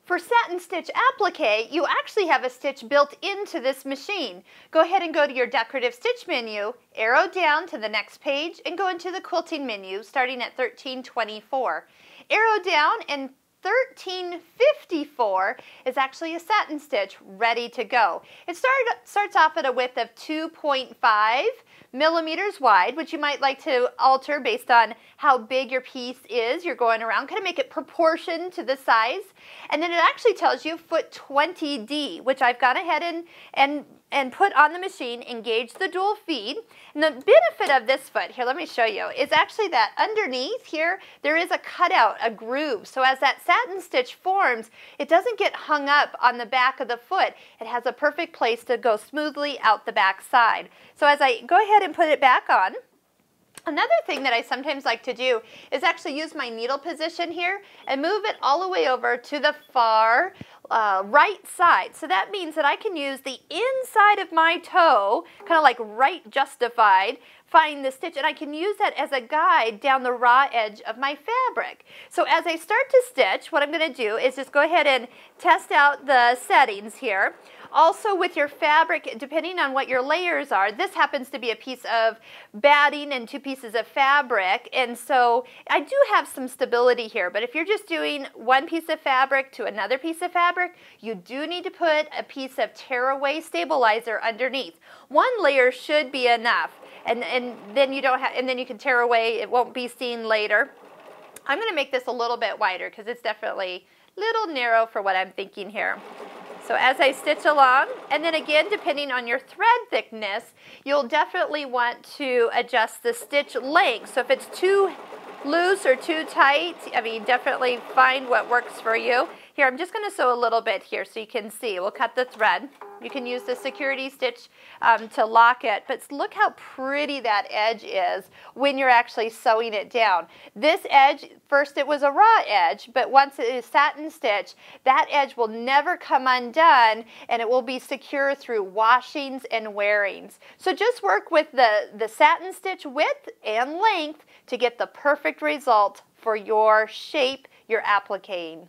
For satin stitch applique, you actually have a stitch built into this machine. Go ahead and go to your decorative stitch menu, arrow down to the next page, and go into the quilting menu starting at 1324. Arrow down, and 1354 is actually a satin stitch ready to go. It starts off at a width of 2.5 millimeters wide, which you might like to alter based on how big your piece is you're going around, kind of make it proportioned to the size. And then it actually tells you foot 20D, which I've gone ahead and put on the machine, engage the dual feed. And the benefit of this foot, here let me show you, is actually that underneath here there is a cutout, a groove. So as that satin stitch forms, it doesn't get hung up on the back of the foot. It has a perfect place to go smoothly out the back side. So as I go ahead and put it back on, another thing that I sometimes like to do is actually use my needle position here and move it all the way over to the far right side. So that means that I can use the inside of my toe, kind of like right justified, find the stitch, and I can use that as a guide down the raw edge of my fabric. So as I start to stitch, what I'm going to do is just go ahead and test out the settings here. Also with your fabric, depending on what your layers are, this happens to be a piece of batting and 2 pieces of fabric, and so I do have some stability here, but if you're just doing 1 piece of fabric to another piece of fabric, you do need to put a piece of tearaway stabilizer underneath. 1 layer should be enough, and then you don't have, and then you can tear away, it won't be seen later. I'm going to make this a little bit wider because it's definitely a little narrow for what I'm thinking here. So as I stitch along, and then again, depending on your thread thickness, you'll definitely want to adjust the stitch length. So if it's too loose or too tight, I mean, definitely find what works for you. Here, I'm just going to sew a little bit here so you can see. We'll cut the thread. You can use the security stitch to lock it, but look how pretty that edge is when you're actually sewing it down. This edge, first it was a raw edge, but once it is satin stitch, that edge will never come undone, and it will be secure through washings and wearings. So just work with the satin stitch width and length to get the perfect result for your shape you're appliquing.